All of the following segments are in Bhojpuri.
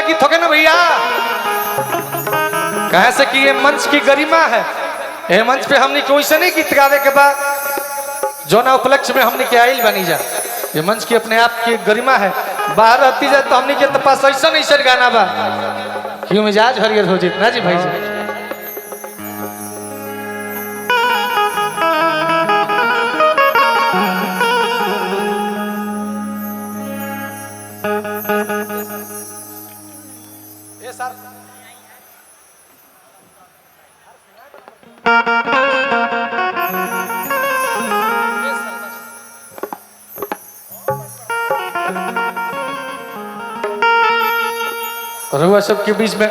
गीत हो गए ना भैया। कहे से कि ये मंच की गरिमा है, ये मंच पे हमने कोई से नहीं गीत गावे के बाद जो ना उपलक्ष्य में हमने के आइल बनी जा। ये मंच की अपने आप की गरिमा है, बाहर रहती जाए तो हमने के पास ऐसा नहीं सर गाना बा क्यों मिजाज हरियर हो जितना जी भाई जी। रउआ सबके बीच में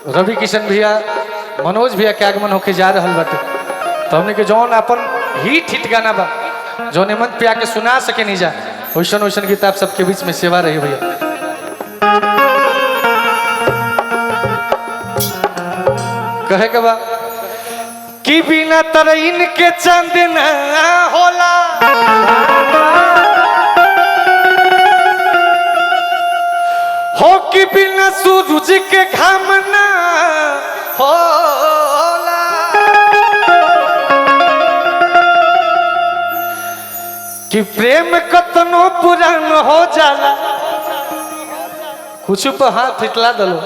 रवि किशन भैया, मनोज भैया के आगमन होके जा रहा बाटे, तो हमने के जौन अपन हिट गाना बा जो मन पे आके सुना सके नहीं जा वैसन वैसन गीत आप सबके बीच में सेवा रही भैया। कहे के बा कि बिना तरईन के चांद ना होला, हो कि बिना सूरज के घाम ना होला, कि प्रेम कतनो पुरान हो जाला, कुछ पर हाथ हिटला दलो,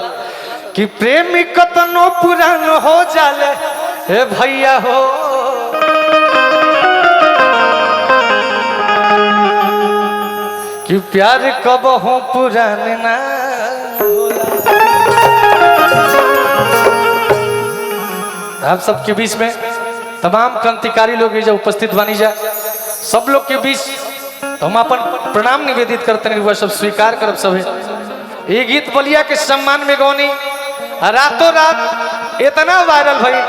कि प्रेम कतनो पुरान हो जाले हे भैया हो, कि प्यार कब हो पुरान ना होला। आप सबके बीच में तमाम क्रांतिकारी लोग जो उपस्थित बनी जा, सब लोग के बीच हम अपन प्रणाम निवेदित करते हैं, वह सब स्वीकार करब सभी। ये गीत बलिया के सम्मान में गौनी रातों रात इतना वायरल भई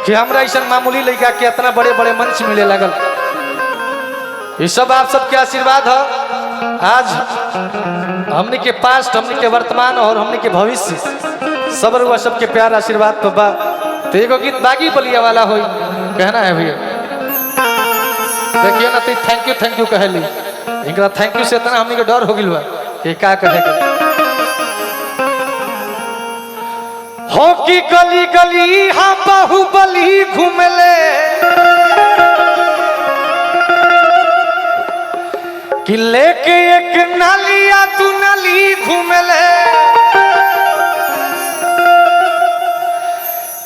कि हमरा ऐसा मामूली लड़का के इतना बड़े बड़े मंच मिले लगल। ये सब आप सबके आशीर्वाद है। आज हमने के पास्ट, हमने के वर्तमान और हमने के भविष्य सब रुआ सबके प्यार आशीर्वाद तो बा। तो एगो गीत बागी बलिया वाला हो कहना है भैया, देखिए ना तो थैंक यू कहली, इनका थैंक यू से इतना हमने के डर हो गया कि क्या कहेगा। हो कि गली गली हाँ बाहुबली घूमले, कि लेके एक नालिया तू नाली घूमले,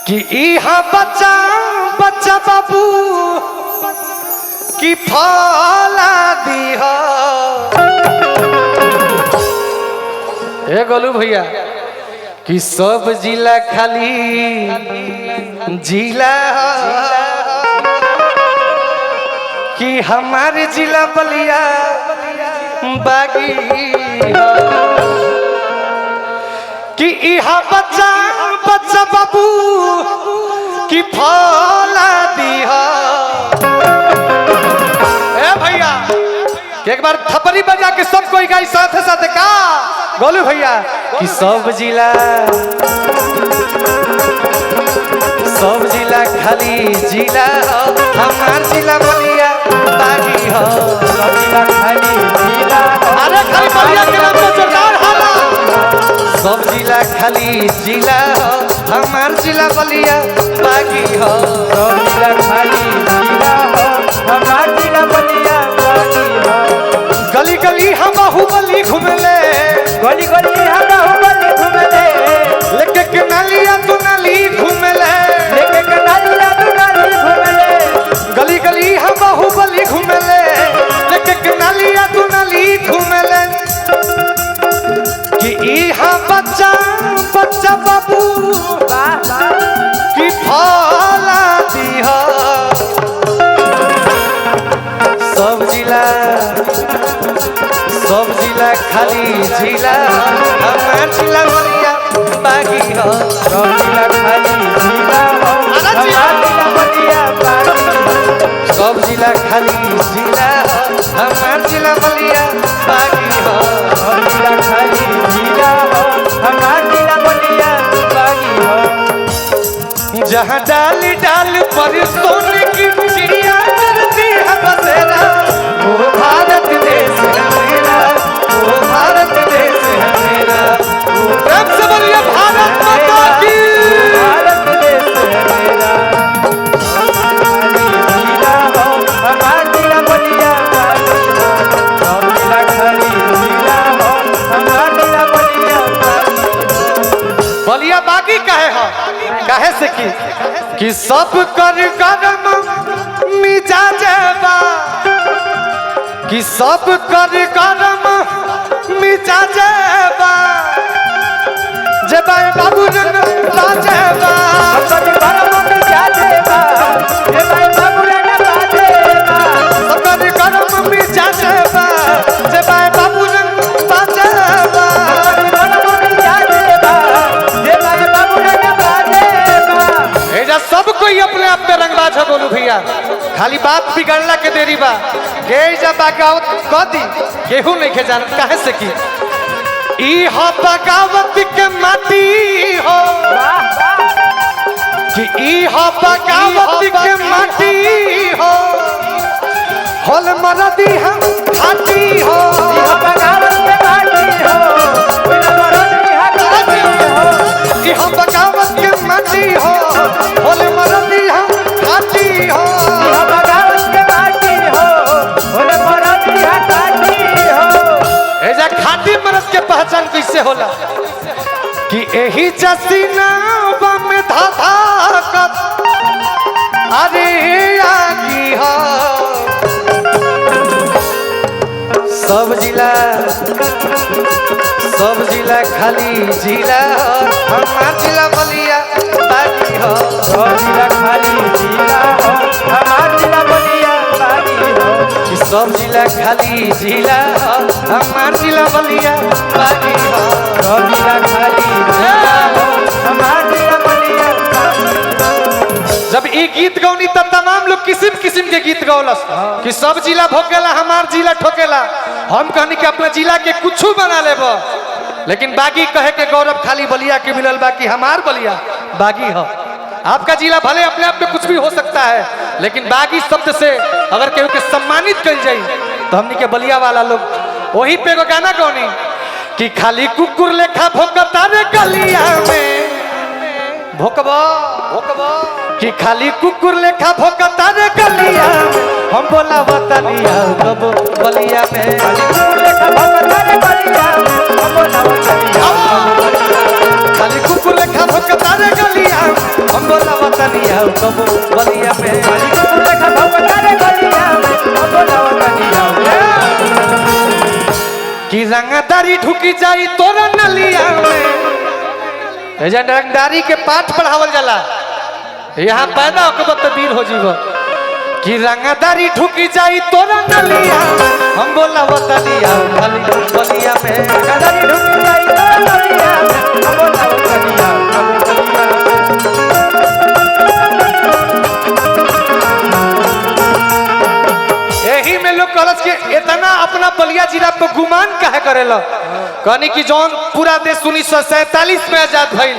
कि इहा बच्चा बच्चा बाबू की फला दिहा। ए गोलू भैया कि सब जिला खाली जिला, कि हमारे जिला बलिया बागी, कि इहा बच्चा बच्चा बाबू की फला दिहा। ए भैया एक बार थपड़ी बजा के सब कोई गाई साथ साथ का गोलू भैया कि सब जिला खाली जिला हो, हमार जिला बलिया बागी हो, सब जिला खाली जिला हो। अरे खाली बलिया के नाम पे जोरदार हाला। सब जिला खाली जिला हो, हमार जिला बलिया बागी हो, सब जिला खाली जिला हो, हमार जिला बलिया बागी हो। गली गली हम बाहुबली घूमले, गली गली हम बाहुबली घूमले, लेके के नालिया तू नाली घूमले, लेके के नालिया तू नाली घूमले, गली गली हम बाहुबली घूमले, लेके के नालिया तू नाली घूमले, कि इहा बच्चा बच्चा बाबू की फला दिहा। सब जिला खाली जिला, हमार जिला बलिया बागी हो, सब जिला खाली जिला हो, हमार जिला बलिया बागी हो, सब जिला खाली जिला हो, हमार जिला बलिया बागी हो, सब जिला खाली जिला हो, हमार जिला बलिया बागी हो। जहाँ डाल डाल पर सोने की चिड़िया करती है बसेरा, वो भारत देश है मेरा, वो भारत देश है मेरा। की भारत देश मेरा जिला हो हमार जिला बलिया सब जिला खाली जिला हो हमार जिला बलिया बलिया बागी कहे हो कहे से कि सब कर गरम मिजाज बा कि सब कर गरम मिजाज बा जब बाबू रंग राजेबा सब गरम मिजाजेबा ये भाई बाबू रंग बाजेबा सब कर गरम मिजाज बा जब बाबू रंग बाजेबा गरम मिजाजेबा ये भाई बाबू रंग बाजेबा एजा सब कोई अपने आप में रंगबाज है बोलू भैया खाली बात बिगड़ला के देरी बा गे जा बगावत कदी केहू नहीं के जान काहे से की ई हो बगावत के माटी हो कि ई हो बगावत के माटी हो होल मरदी हम खाती हो यह बगावत के माटी हो बिना मरदी हकाती हो ई हो बगावत के माटी हो होल मरदी हम खाती हो यह बगावत के माटी हो बिना मरदी हकाती हो एजा खाटी मर्द के पहचान कैसे होला कि एही जसीना में धाधा कत अरे आगी हो सब जिला खाली जिला हमार जिला बलिया बागी हो सब जिला खाली जिला हो हमार जिला बलिया बागी हो कि सब जिला खाली जिला हमार जिला बलिया बागी हो सब जिला खाली जिला हो हमार जिला बलिया बागी हो जब ये गीत गौनी तब तमाम लोग किस्म किस्म के गीत गौलस कि सब जिला भोकेला हमार जिला ठोकेला हम कहनी कि अपना जिला के कुछ बना लेब लेकिन बागी कहे के गौरव खाली बलिया के मिलल बाकी हमार बलिया बागी हो आपका जिला भले अपने आप में कुछ भी हो सकता है लेकिन बागी शब्द से अगर केहू के सम्मानित कर जाई तो हमनी के बलिया वाला लोग वही पे एगो गाना गौनी कि खाली कुकुर लेखा भोकता रे गलिया में भोकबा भोकबा कि खाली कुकुर लेखा भोकता रे गलिया हम बोला वतनिया कब बलिया में खाली कुकुर लेखा भोकता रे गलिया हम बोला वतनिया खाली कुकुर लेखा भोकता रे गलिया हम बोला वतनिया कब बलिया में खाली कुकुर लेखा भोकता रे गलिया हम बोला वतनिया कि रंगदारी ढुकी जाई तोरा नलिया में एजा रंगदारी के पाठ पढ़ावल जाला यहाँ पैदा होकर तो वीर हो जीव कि रंगदारी ढुकी जाई तोरा नलिया हम बोला वतनिया खाली बलिया में रंगदारी ढुकी जाई तोरा नलिया हम बोला वतनिया यही में लोग कहलस कि इतना अपना बलिया जिला पे गुमान काहे करेला कहनी कि जौन पूरा देश 1947 में आजाद भइल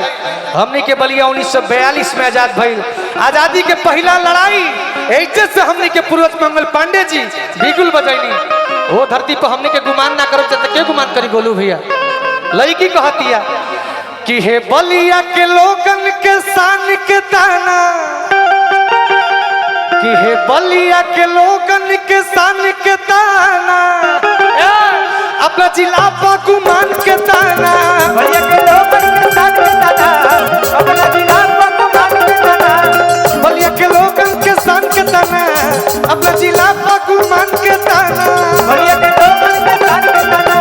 हमनी के बलिया 1942 में आजाद भइल आजादी के पहला लड़ाई ऐसे से हमनी के पूर्वज मंगल पांडे जी बिगुल बजैनी वो धरती पर हमनी के गुमान ना करो तो के गुमान करी गोलू भैया लड़की कहतिया कि हे बलिया के लोगन के शान के ताना कि हे बलिया के लोगन के शान के ताना अपना जिला पर गुमान के ताना बलिया के लोगन के शान के ताना अपना जिला पर गुमान के ताना बलिया के लोगन के शान के ताना अपना जिला पर गुमान के ताना बलिया के लोगन के शान के ताना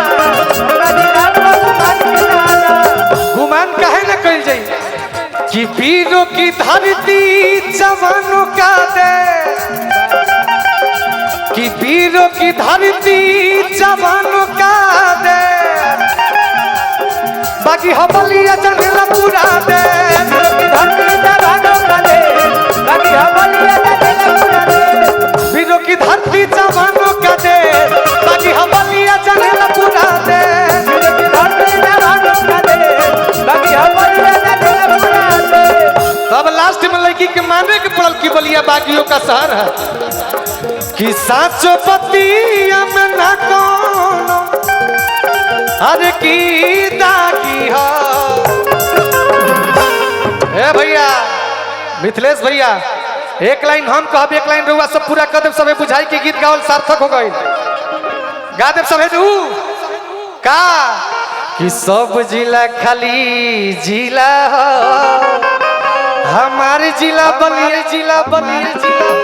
अपना जिला पर गुमान के ताना गुमान काहे न कइल जाई कि वीरों की धरती जवानों का दे कि वीरों की धरती जवानों का दे बाकी हबलिया जनेला पूरा दे धरती जवानों का दे बाकी हबलिया जनेला पूरा दे वीरों की धरती जवानों का दे बाकी हबलिया जनेला पूरा दे धरती जवानों का दे बाकी हबलिया जनेला पूरा दे तब लास्ट में लड़की के माने के पड़ल की बलिया बागियों का शहर है कि साचो पतिया में ना कोनो अरे की दागी हो मिथिलेश भैया एक लाइन हम कहब एक लाइन रहुआ सब पूरा कर देव सबे बुझाई के गीत गावल सार्थक हो गई गा देव सबे तू का कि सब जिला खाली जिला हमारे जिला बलिया जिला बलिया जिला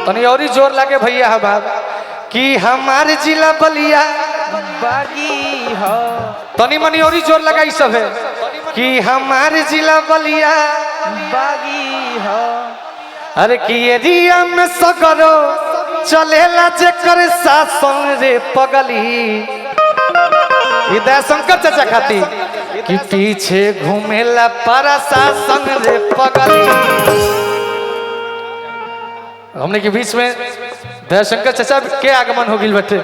तनी और जोर लगे भैया हमार कि हमारे जिला बलिया बागी हो तनी मनी और जोर लगा ई सब है कि हमारे जिला बलिया बागी हो अरे कि एरिया में सगरो चलेला जेकर शासन रे पगली हृदय शंकर चाचा खाती कि पीछे घूमेला प्रशासन रे पगली हमने के बीच में दयाशंकर चाचा के आगमन हो गई बटे